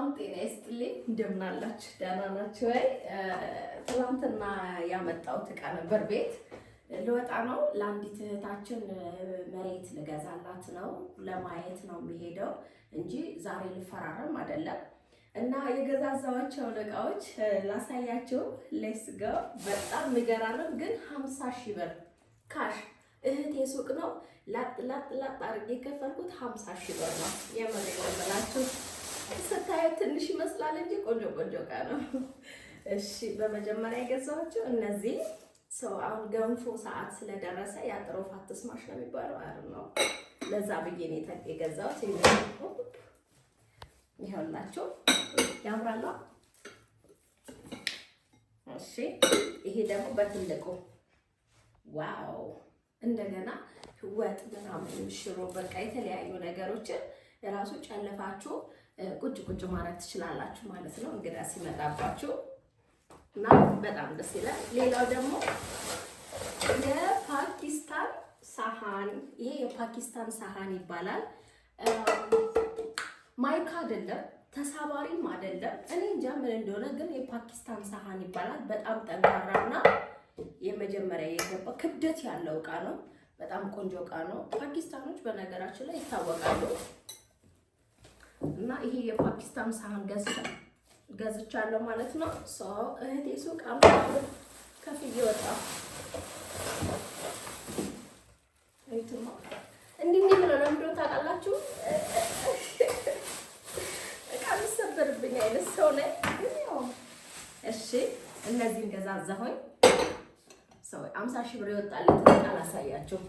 ሰላም ጤና ይስጥልኝ። እንደምን አላችሁ? ደህና ናችሁ ወይ? ትናንትና ያመጣሁት ዕቃ ነበር ቤት ልወጣ ነው። ለአንዲት እህታችን መሬት ልገዛላት ነው። ለማየት ነው የሚሄደው እንጂ ዛሬ ልፈራረም አይደለም። እና የገዛዛዋቸውን ዕቃዎች ላሳያችሁ። ሌትስ ጎ። በጣም የሚገራርም ግን 50,000 ብር ካሽ እህቴ ሱቅ ነው። ላጥ አድርጌ የከፈልኩት 50,000 ብር ነው። የመሬት ብላችሁ ስታዩት ትንሽ ይመስላል እንጂ ቆንጆ ዕቃ ነው። እሺ በመጀመሪያ የገዛኋቸው እነዚህ ሰው አሁን ገንፎ ሰዓት ስለደረሰ ያጥሮ ፋትስ ማሽ ነው የሚባለው አይደል ነው። ለዛ ብዬ ነው የገዛሁት። ይኸውላችሁ ያምራል። እሺ ይሄ ደግሞ በትልቁ ዋው! እንደገና ወጥ ምናምን ሽሮ በቃ የተለያዩ ነገሮችን ራሱ ጨልፋችሁ ቁጭ ማድረግ ትችላላችሁ ማለት ነው እንግዳ ሲመጣባችሁ እና በጣም ደስ ይላል። ሌላው ደግሞ የፓኪስታን ሳሃን፣ ይሄ የፓኪስታን ሳሃን ይባላል። ማይካ አይደለም ተሳባሪም አይደለም። እኔ እንጃ ምን እንደሆነ ግን የፓኪስታን ሳሃን ይባላል። በጣም ጠንካራና የመጀመሪያ የገባ ክብደት ያለው ዕቃ ነው። በጣም ቆንጆ ዕቃ ነው። ፓኪስታኖች በነገራችን ላይ ይታወቃሉ። እና ይሄ የፓኪስታን ሳህን ገዝቻለሁ ማለት ነው። እህቴ ሱቅ ከፍዬ ወጣሁ። እንዲህ ብሎ ለምንድን ነው ታውቃላችሁ? ዕቃ የሚሰበርብኝ አይነት ሰው ነኝ። እሺ እነዚህን ገዛዛሁኝ። 50,000 ብር ይወጣልኝ። አላሳያችሁ።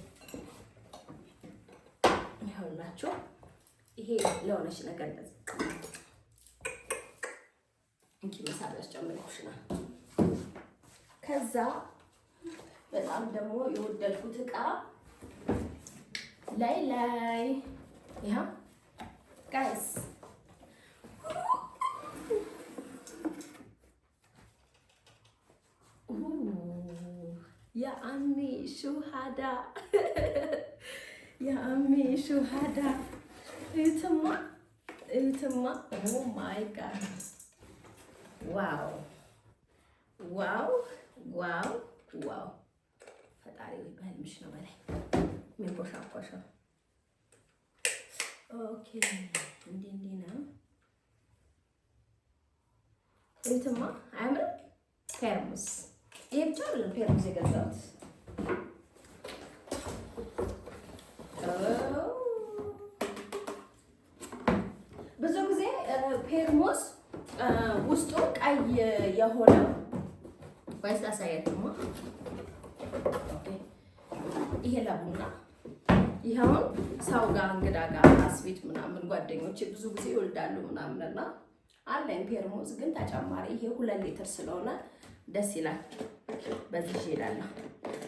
ይኸውላችሁ ይሄ ለሆነች ነገር እንደዚህ እንኪ መሳቢያስ ጨምረኩሽና ከዛ በጣም ደግሞ የወደድኩት ዕቃ ላይ ይሄ ጋይስ የአሚ ሹሃዳ እትማ ኦ ማይ ጋድ ዋው ፈጣሪ በህልምሽ ነው በላይ የሚንቆሻቆሸው። ኦኬ እንዲህ ነው እትማ አያምርም? ፔርሙስ ይሄ ብቻ አይደለም ፔርሙስ የገዛሁት ብዙ ጊዜ ፔርሙስ ውስጡ ቀይ የሆነው ወይስ ላሳያችሁማ? ይሄ ለቡና ይሄውን ሰው ጋር እንግዳ ጋር አስቤት ምናምን ጓደኞቼ ብዙ ጊዜ ይወልዳሉ ምናምንና አለኝ ፔርሙስ ግን ተጨማሪ ይሄ 2 ሊትር ስለሆነ ደስ ይላል። በዚህ ይሄዳለሁ።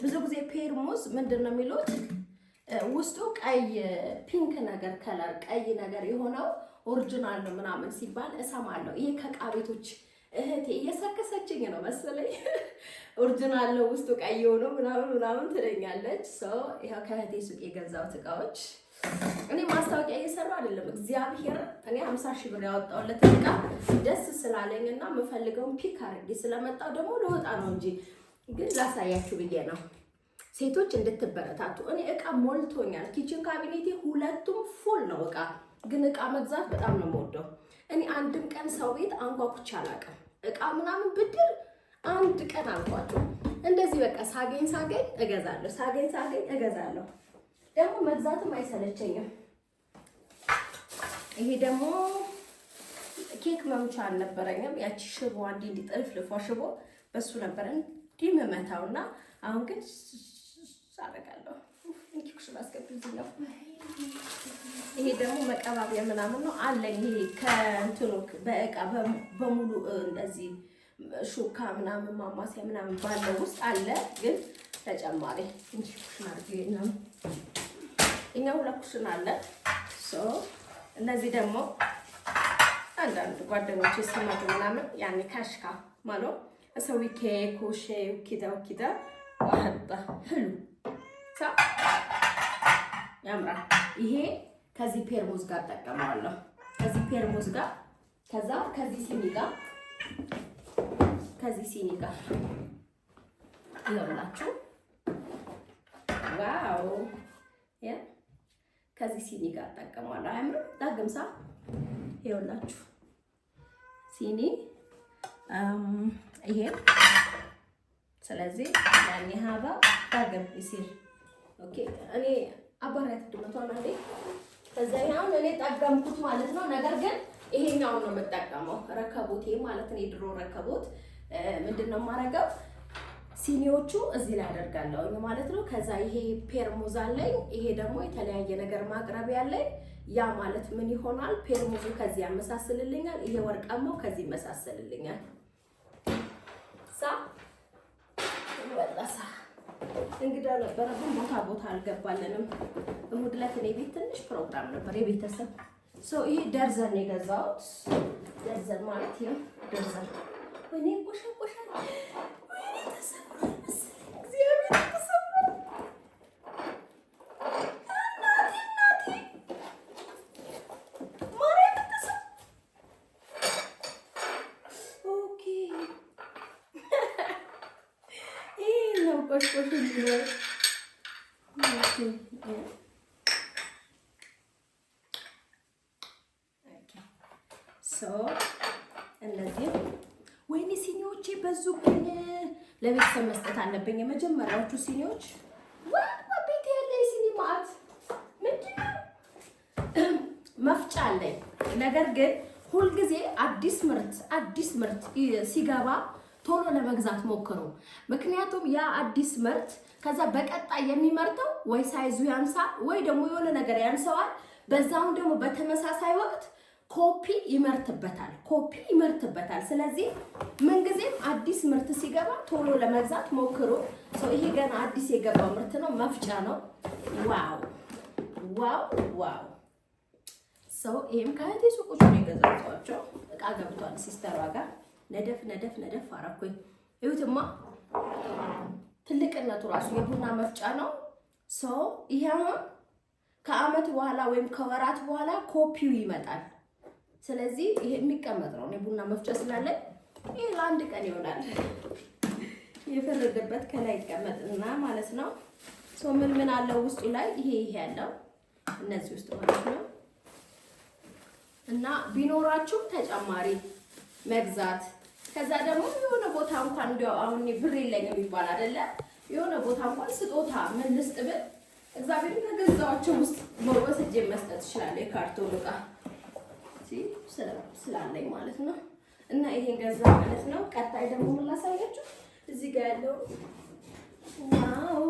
ብዙ ጊዜ ፔርሙስ ምንድነው የሚሉት ውስጡ ቀይ ፒንክ ነገር ከለር ቀይ ነገር የሆነው ኦሪጂናል ነው ምናምን ሲባል እሰማለሁ። ይሄ ከዕቃ ቤቶች እህቴ እየሰከሰችኝ ነው መሰለኝ። ኦሪጂናል ነው ውስጡ ቀይ ሆኖ ምናምን ትለኛለች። ይሄው ከእህቴ ሱቅ የገዛሁት ዕቃዎች እኔ ማስታወቂያ እየሰራሁ አይደለም። እግዚአብሔር እኔ 50,000 ብር ያወጣሁለት ዕቃ ደስ ስላለኝና የምፈልገውን ፒክ አድርጌ ስለመጣሁ ደግሞ ልወጣ ነው እንጂ ግን ላሳያችሁ ብዬ ነው። ሴቶች እንድትበረታቱ። እኔ ዕቃ ሞልቶኛል። ኪችን ካቢኔቴ ሁለቱም ፉል ነው ዕቃ። ግን ዕቃ መግዛት በጣም ነው የምወደው። እኔ አንድም ቀን ሰው ቤት አንኳኩቼ አላውቅም። ዕቃ ምናምን ብድር አንድ ቀን አልኳቸው። እንደዚህ በቃ ሳገኝ እገዛለሁ። ደግሞ መግዛትም አይሰለቸኝም። ይሄ ደግሞ ኬክ መምቻ አልነበረኝም። ያቺ ሽቦ እንዲህ ጥልፍልፏ ሽቦ በሱ ነበር እንዲህ የምመታውና አሁን ግን አደርጋለሁ። እንኪኩሽ ማስቀብልኝ ነው። ይሄ ደግሞ መቀባቢያ ምናምን ነው አለኝ። ይሄ ከእንትኑ በዕቃ በሙሉ እንደዚህ ሹካ ምናምን ማማሲያ ምናምን ባለው ውስጥ አለ። ግን ተጨማሪ እንኪኩሽ ማድረግ ነው። እኛ 2 ኩሽና አለ። እነዚህ ደግሞ አንዳንድ ጓደኞቼ ሲመጡ ምናምን ያኔ ካሽካ ማለት ሰዊኬ ኮሼ ኪዳ ዋህጣ ህሉ ያምራል። ይሄ ከዚህ ፔርሙዝ ጋር ተጠቀመዋለሁ። ከዚህ ፔርሙዝ ጋር ከዛ ከዚህ ሲኒ ጋር ይኸውላችሁ። ዋው ያ ከዚህ ሲኒ ጋር ተጠቀማለሁ። አያምርም? ዳግምሳ ይኸውላችሁ ሲኒ ይሄ ስለዚህ ያኔ ሀባ ዳግም ይሲል ኦኬ። እኔ አባራት ድመቷን አንዴ ከዛ ያው እኔ ጠቀምኩት ማለት ነው። ነገር ግን ይሄኛውን ነው የምጠቀመው ረከቦቴ ማለት ነው። የድሮ ረከቦት ምንድነው የማደርገው ሲኒዎቹ እዚህ ላይ አደርጋለሁ ማለት ነው። ከዛ ይሄ ፔርሙዝ አለኝ። ይሄ ደግሞ የተለያየ ነገር ማቅረቢያ አለኝ። ያ ማለት ምን ይሆናል? ፔርሙዙ ከዚህ ያመሳስልልኛል፣ ይሄ ወርቃማው ከዚህ ያመሳስልልኛል። ወላሳ እንግዳ ነበረብን። ቦታ አልገባልንም። እሑድ ዕለት እኔ ቤት ትንሽ ፕሮግራም ነበር የቤተሰብ ይሄ ደርዘን የገዛሁት። ደርዘን ማለት ይሄ ደርዘን ወይኔ ቆሻ ወይኔ ተሰማ መሰለኝ እግዚአብሔር ተሰማ እናቴ ማርያም ተሰማ ኦኬ ይሄ ነው ቆሽ ነው ኦኬ እነዚህ ወይኔ ሲኒዎቼ በዙብኝ። ለቤተሰብ መስጠት አለብኝ። የመጀመሪያዎቹ ሲኒዎች ቤት ያለ ሲኒ ማዕት ምንድነው መፍጫ አለኝ። ነገር ግን ሁልጊዜ አዲስ ምርት ሲገባ ቶሎ ለመግዛት ሞክሩ። ምክንያቱም ያ አዲስ ምርት ከዛ በቀጣይ የሚመርተው ወይ ሳይዙ ያንሳል ወይ ደግሞ የሆነ ነገር ያንሰዋል። በዛውም ደግሞ በተመሳሳይ ወቅት ኮፒ ይመርትበታል። ስለዚህ ምንጊዜም አዲስ ምርት ሲገባ ቶሎ ለመግዛት ሞክሩ። ይሄ ገና አዲስ የገባ ምርት ነው፣ መፍጫ ነው። ዋው ይሄም ከእህቴ ሱቆች ነው የገዛኋቸው። እቃ ገብቷል ሲስተሯ ጋር ነደፍ አረኩኝ። ይሁትማ ትልቅነቱ ራሱ የቡና መፍጫ ነው። ይሄ ከአመት በኋላ ወይም ከወራት በኋላ ኮፒው ይመጣል። ስለዚህ ይሄ የሚቀመጥ ነው። ቡና መፍጫ ስላለ ይሄ ለአንድ ቀን ይሆናል። የፈረደበት ከላይ ይቀመጥና ማለት ነው። ምን አለው ውስጡ ላይ ይሄ ያለው እነዚህ ውስጥ ማለት ነው። እና ቢኖራችሁ ተጨማሪ መግዛት ከዛ ደግሞ የሆነ ቦታ እንኳን እንደው አሁን ብር የለኝም ይባል አይደለ? የሆነ ቦታ እንኳን ስጦታ ምን ልስጥ ብል እግዚአብሔር ከገዛቸው ውስጥ ወስጄ መስጠት ይችላል። የካርቶን ዕቃ ስላለኝ ማለት ነው። እና ይሄን ገዛ ማለት ነው። ቀጣይ ደግሞ ምን ላሳያችሁ እዚህ ጋር ያለው ዋው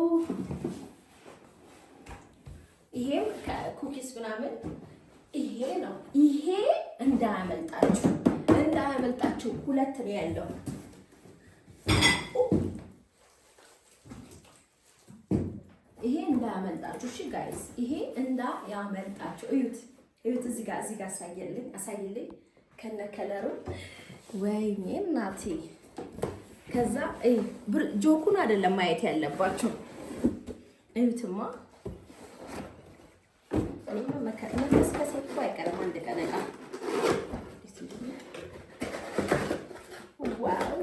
ይሄም ከኩኪስ ምናምን ይሄ ነው። ይሄ እንዳያመልጣችሁ ሁለት ነው ያለው። ይሄ እንዳያመልጣችሁ እሺ ጋይስ፣ ይሄ እንዳያመልጣችሁ። እዩት እዚህ ጋር አሳይልኝ ከነ ከለሩ። ወይኔ እናቴ። ከዛ ጆኩን አይደለም ማየት ያለባችሁ። እዩትማ መስከሴቱ አይቀርም አንድ ቀን ዕቃ። ዋው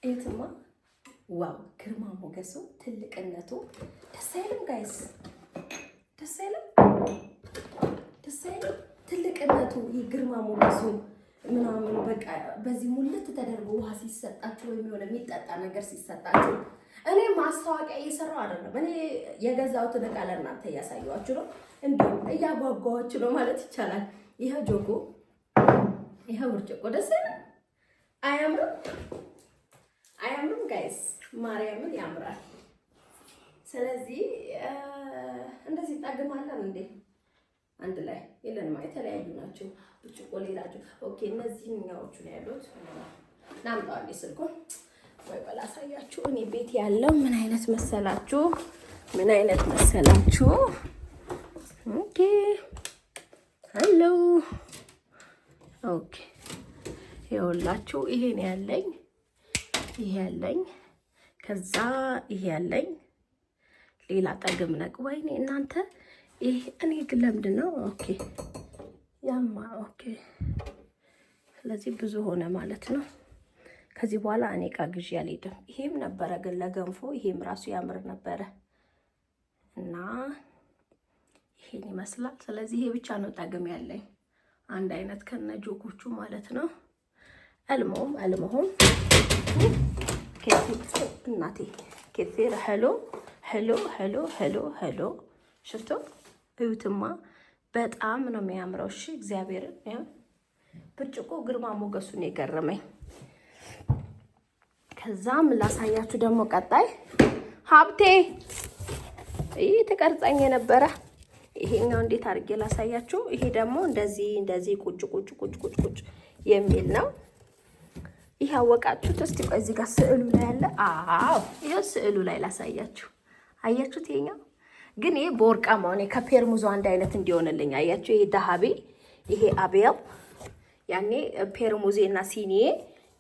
እዩትማ ዋው! ግርማ ሞገሱ ትልቅነቱ ደስ አይልም ጋይስ? ደስ አይልም? ትልቅነቱ ይህ ግርማ ሞገሱ ምናምን በቃ በዚህ ሙልት ተደርጎ ውሃ ሲሰጣችሁ ወይም የሆነ የሚጠጣ ነገር ሲሰጣችሁ። እኔ ማስታወቂያ እየሰራሁ አይደለም። እኔ የገዛሁትን ዕቃ ለእናንተ እያሳየኋችሁ ነው። እንዲሁም እያጓጓኋችሁ ነው ማለት ይቻላል። ይሄው ጆጎ፣ ይሄው ብርጭቆ ደስ አይልም? አያምርም ጋይስ? ማርያምን ያምራል። ስለዚህ እንደዚህ ጠግማለን እንዴ? አንድ ላይ የለንም። የተለያዩ ናቸው። ብርጭቆ ሌላቸው። ኦኬ እነዚህኛዎቹ ነው ያሉት። ናምጣው ስልኩን ወይ በላሳያችሁ። እኔ ቤት ያለው ምን አይነት መሰላችሁ? ኦኬ ሄሎ ኦኬ ይኸውላችሁ ይሄ ነው ያለኝ። ይሄ ያለኝ ከዛ ይሄ ያለኝ ሌላ ጠግም ነቅ። ወይኔ እናንተ ይሄ እኔ ግን ለምንድን ነው ኦኬ ያማ ኦኬ። ስለዚህ ብዙ ሆነ ማለት ነው። ከዚህ በኋላ እኔ ዕቃ ግዢ አልሄድም። ይሄም ነበረ ግን ለገንፎ ይሄም ራሱ ያምር ነበረ እና ይሄን ይመስላል። ስለዚህ ይሄ ብቻ ነው ጠግም ያለኝ አንድ አይነት ከነጆኮቹ ማለት ነው። አልሞም ኬፌ እናቴ ኬፌ ሄሎ ሄሎ ሄሎ ሄሎ ሄሎ ሽፍቶ እዩትማ በጣም ነው የሚያምረው። እሺ እግዚአብሔርን ብርጭቆ ግርማ ሞገሱን የገረመኝ። ከዛም ላሳያችሁ ደግሞ ቀጣይ ሀብቴ ይሄ ተቀርጸኝ የነበረ ይሄኛው እንዴት አድርጌ ላሳያችሁ። ይሄ ደግሞ እንደዚህ ቁጭ የሚል ነው። ይሄ አወቃችሁት? እስቲ ቆይ እዚህ ጋር ስዕሉ ላይ አለ። አዎ ይሄ ስዕሉ ላይ ላሳያችሁ። አያችሁት? ይሄኛው ግን ይሄ በወርቃማው ነው ከፔርሙዞ አንድ አይነት እንዲሆንልኝ አያችሁ። ይሄ ዳሃቤ ይሄ አቤል ያኔ ፔርሙዜ እና ሲኒዬ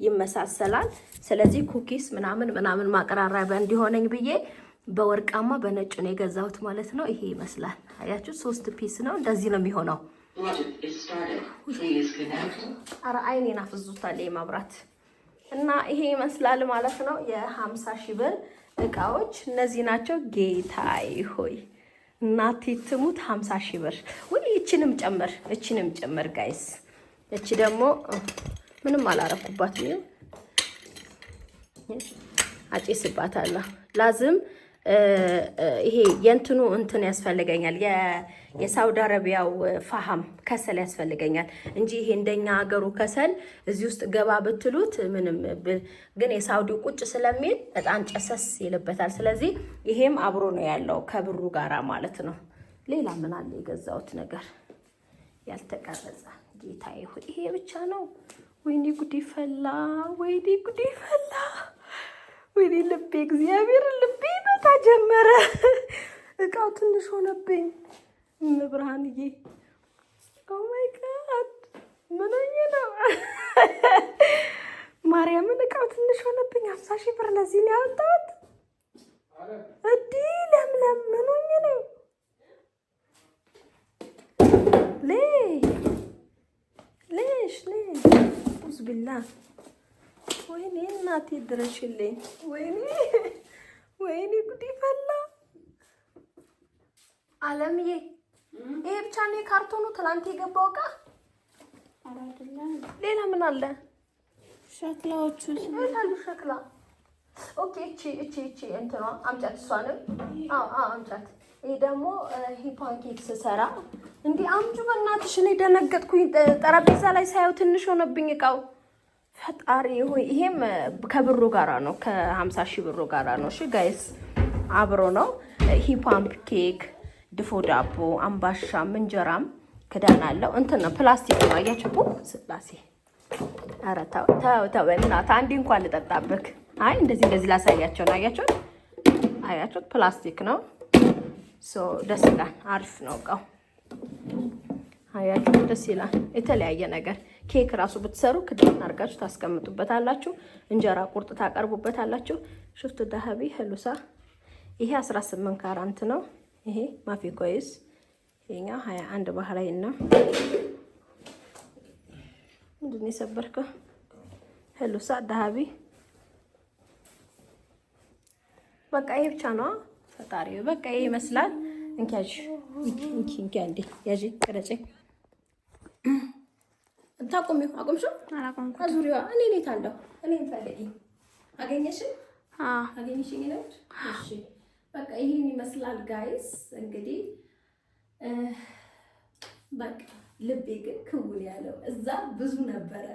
ይመሳሰላል። ስለዚህ ኩኪስ ምናምን ማቀራረቢያ እንዲሆነኝ ብዬ በወርቃማ በነጭ ነው የገዛሁት ማለት ነው። ይሄ ይመስላል አያችሁ። 3 ፒስ ነው። እንደዚህ ነው የሚሆነው። ኧረ አይኔን አፍዙታል የማብራት እና ይሄ ይመስላል ማለት ነው። የ50 ሺህ ብር እቃዎች እነዚህ ናቸው። ጌታዬ ሆይ እናቴ ትሙት 50 ሺህ ብር ወይ እቺንም ጨምር ጋይስ። እቺ ደግሞ ምንም አላረኩባትም። አጭስባታለሁ ላዝም ይሄ የእንትኑ እንትን ያስፈልገኛል። የሳውዲ አረቢያው ፋሃም ከሰል ያስፈልገኛል እንጂ ይሄ እንደኛ ሀገሩ ከሰል እዚህ ውስጥ ገባ ብትሉት ምንም ግን የሳውዲው ቁጭ ስለሚል በጣም ጨሰስ ይልበታል። ስለዚህ ይሄም አብሮ ነው ያለው ከብሩ ጋራ ማለት ነው። ሌላ ምን አለ የገዛሁት ነገር ያልተቀረጸ? ጌታዬ ሆይ ይሄ ብቻ ነው። ወይኔ ጉዴ ፈላ፣ ወይኔ ጉዴ ፈላ፣ ወይኔ ልቤ፣ እግዚአብሔር ልቤ በታ ጀመረ። እቃው ትንሽ ሆነብኝ። ብርሃንዬ ኦ ማይ ጋድ ምን ሆኜ ነው? ማርያምን እቃው ትንሽ ሆነብኝ። 50 ሺህ ብር ለዚህ ነው ያወጣሁት። እዲ ለምለም ምን ሆኜ ነው? ሌሽ ቢላ ወይኔ እናቴ ድረሽልኝ። ወይኔ ጉዲ ፈላ። አለምዬ ይሄ ብቻ ነው ካርቶኑ ትላንት የገባው እቃ አይደለም። ሌላ ምን አለ? ሸክላዎቹ ስንታሉ ሸክላ። ኦኬ እቺ እንትኗ አምጫት፣ እሷንም አምጫት። ይሄ ደግሞ ፓንኬክ ስሰራ እንዲህ አምጩ በእናትሽ። እኔ ደነገጥኩኝ። ጠረጴዛ ላይ ሳየው ትንሽ ሆነብኝ እቃው። ፈጣሪ ሆይ ይሄም ከብሩ ጋራ ነው ከ50 ሺህ ብሩ ጋራ ነው። እሺ ጋይስ አብሮ ነው። ፓንኬክ፣ ድፎ ዳቦ፣ አምባሻም እንጀራም ክዳን አለው። እንትን ነው ፕላስቲክ ነው አያችሁ። ስላሴ ኧረ ተው በእናትህ አንዴ እንኳን ልጠጣብህ። አይ እንደዚህ ላሳያቸው ነው። አያችሁት? ፕላስቲክ ነው። ደስ ይላል። አሪፍ ነው እቃው። አያችሁ ደስ ይላል። የተለያየ ነገር ኬክ ራሱ ብትሰሩ ክዳን አድርጋችሁ ታስቀምጡበታላችሁ። እንጀራ ቁርጥ ታቀርቡበታላችሁ። ሽፍቱ ዳሃቢ ህሉሳ። ይሄ 18 ካራንት ነው። ይሄ ማፊ ኮይስ። ይሄኛው 21 ባህላዊ ነው። ምንድን ነው የሰበርከው? ህሉሳ ዳሃቢ። በቃ ይሄ ብቻ ነው። ፈጣሪ በቃ ይሄ ይመስላል። እንኪያጅ እንኪ አንዴ ያጂ ቀረጨ ታቆሚው አቆምሽው አዙሪዋ እኔ ነኝ ታለው እኔ እንፈልጊ አገኘሽ? አገኘሽኝ ነው። እሺ በቃ ይሄን ይመስላል ጋይስ። እንግዲህ በቃ ልቤ ግን ክውን ያለው እዛ ብዙ ነበረ።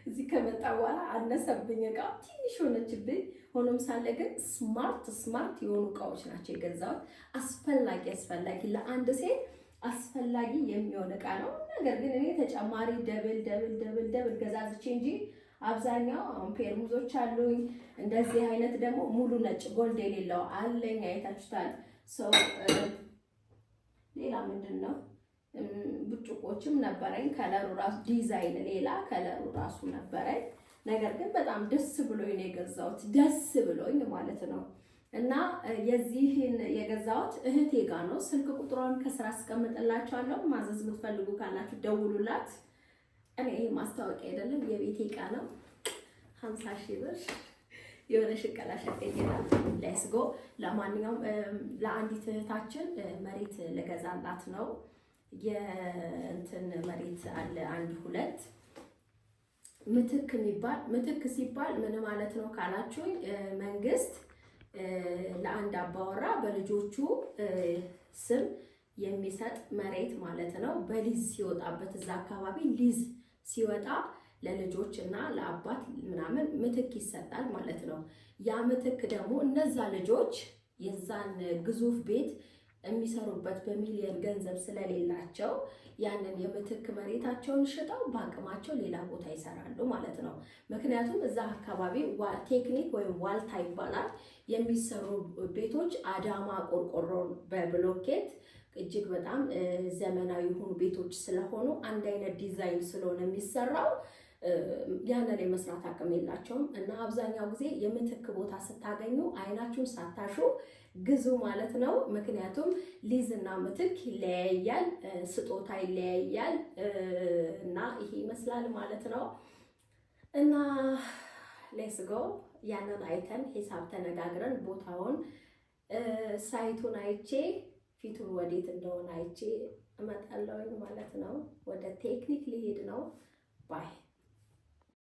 እዚህ ከመጣ በኋላ አነሰብኝ። እቃ ትንሽ ሆነችብኝ። ሆኖም ሳለ ግን ስማርት የሆኑ እቃዎች ናቸው የገዛሁት። አስፈላጊ ለአንድ ሴት አስፈላጊ የሚሆን እቃ ነው። ነገር ግን እኔ ተጨማሪ ደብል ገዛዝቼ እንጂ አብዛኛው አሁን ፔርሙዞች አሉኝ። እንደዚህ አይነት ደግሞ ሙሉ ነጭ ጎልድ የሌለው አለኝ። አይታችሁታል። ሌላ ምንድን ነው ብርጭቆችም ነበረኝ። ከለሩ ራሱ ዲዛይን ሌላ ከለሩ ራሱ ነበረኝ። ነገር ግን በጣም ደስ ብሎኝ ነው የገዛሁት። ደስ ብሎኝ ማለት ነው። እና የዚህን የገዛሁት እህቴ ጋ ነው። ስልክ ቁጥሯን ከስራ አስቀምጥላችኋለሁ። ማዘዝ የምትፈልጉ ካላችሁ ደውሉላት። እኔ ይሄ ማስታወቂያ አይደለም፣ የቤቴ ዕቃ ነው። 50 ሺህ ብር የሆነ ሽቀላ ሸቀየናል። ሌትስ ጎ። ለማንኛውም ለአንዲት እህታችን መሬት ልገዛላት ነው። የእንትን መሬት አለ 1-2 ምትክ የሚባል ምትክ ሲባል ምን ማለት ነው ካላችሁኝ፣ መንግስት ለአንድ አባወራ በልጆቹ ስም የሚሰጥ መሬት ማለት ነው። በሊዝ ሲወጣበት እዛ አካባቢ ሊዝ ሲወጣ ለልጆች እና ለአባት ምናምን ምትክ ይሰጣል ማለት ነው። ያ ምትክ ደግሞ እነዛ ልጆች የዛን ግዙፍ ቤት የሚሰሩበት በሚሊዮን ገንዘብ ስለሌላቸው ያንን የምትክ መሬታቸውን ሽጠው በአቅማቸው ሌላ ቦታ ይሰራሉ ማለት ነው። ምክንያቱም እዛ አካባቢ ቴክኒክ ወይም ዋልታ ይባላል የሚሰሩ ቤቶች አዳማ ቆርቆሮ በብሎኬት እጅግ በጣም ዘመናዊ የሆኑ ቤቶች ስለሆኑ አንድ አይነት ዲዛይን ስለሆነ የሚሰራው ያንን የመስራት አቅም የላቸውም። እና አብዛኛው ጊዜ የምትክ ቦታ ስታገኙ አይናችሁን ሳታሹ ግዙ ማለት ነው። ምክንያቱም ሊዝ እና ምትክ ይለያያል፣ ስጦታ ይለያያል። እና ይሄ ይመስላል ማለት ነው። እና ሌትስ ጎ ያንን አይተን ሂሳብ ተነጋግረን ቦታውን ሳይቱን አይቼ ፊቱን ወዴት እንደሆነ አይቼ እመጣለሁ ማለት ነው። ወደ ቴክኒክ ሊሄድ ነው ባይ